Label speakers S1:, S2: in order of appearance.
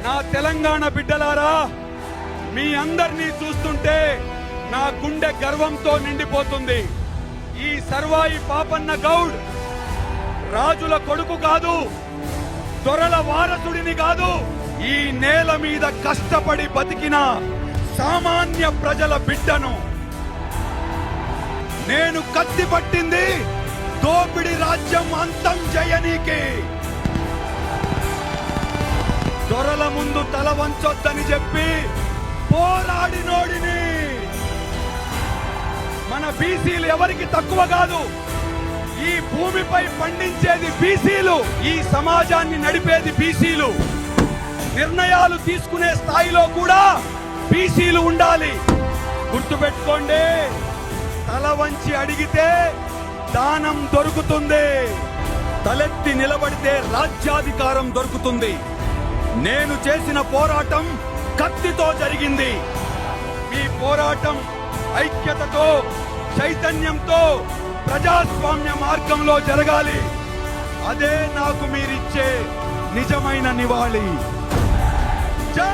S1: నా తెలంగాణ బిడ్డలారా, మీ అందరినీ చూస్తుంటే నా గుండె గర్వంతో నిండిపోతుంది. ఈ సర్వాయి పాపన్న గౌడ్ రాజుల కొడుకు కాదు, దొరల వారసుడిని కాదు, ఈ నేల మీద కష్టపడి బతికిన సామాన్య ప్రజల బిడ్డను. నేను కత్తి పట్టింది దోపిడి రాజ్యం అంతం చేయనీకి. దొరల ముందు తల వంచొద్దని చెప్పి పోరాడినోడిని. మన బీసీలు ఎవరికి తక్కువ కాదు. ఈ భూమిపై పండించేది బీసీలు, ఈ సమాజాన్ని నడిపేది బీసీలు. నిర్ణయాలు తీసుకునే స్థాయిలో కూడా బీసీలు ఉండాలి. గుర్తుపెట్టుకోండి, తల వంచి అడిగితే దానం దొరుకుతుంది, తలెత్తి నిలబడితే రాజ్యాధికారం దొరుకుతుంది. నేను చేసిన పోరాటం కత్తితో జరిగింది. ఈ పోరాటం ఐక్యతతో, చైతన్యంతో, ప్రజాస్వామ్య మార్గంలో జరగాలి. అదే నాకు మీరిచ్చే నిజమైన నివాళి. జై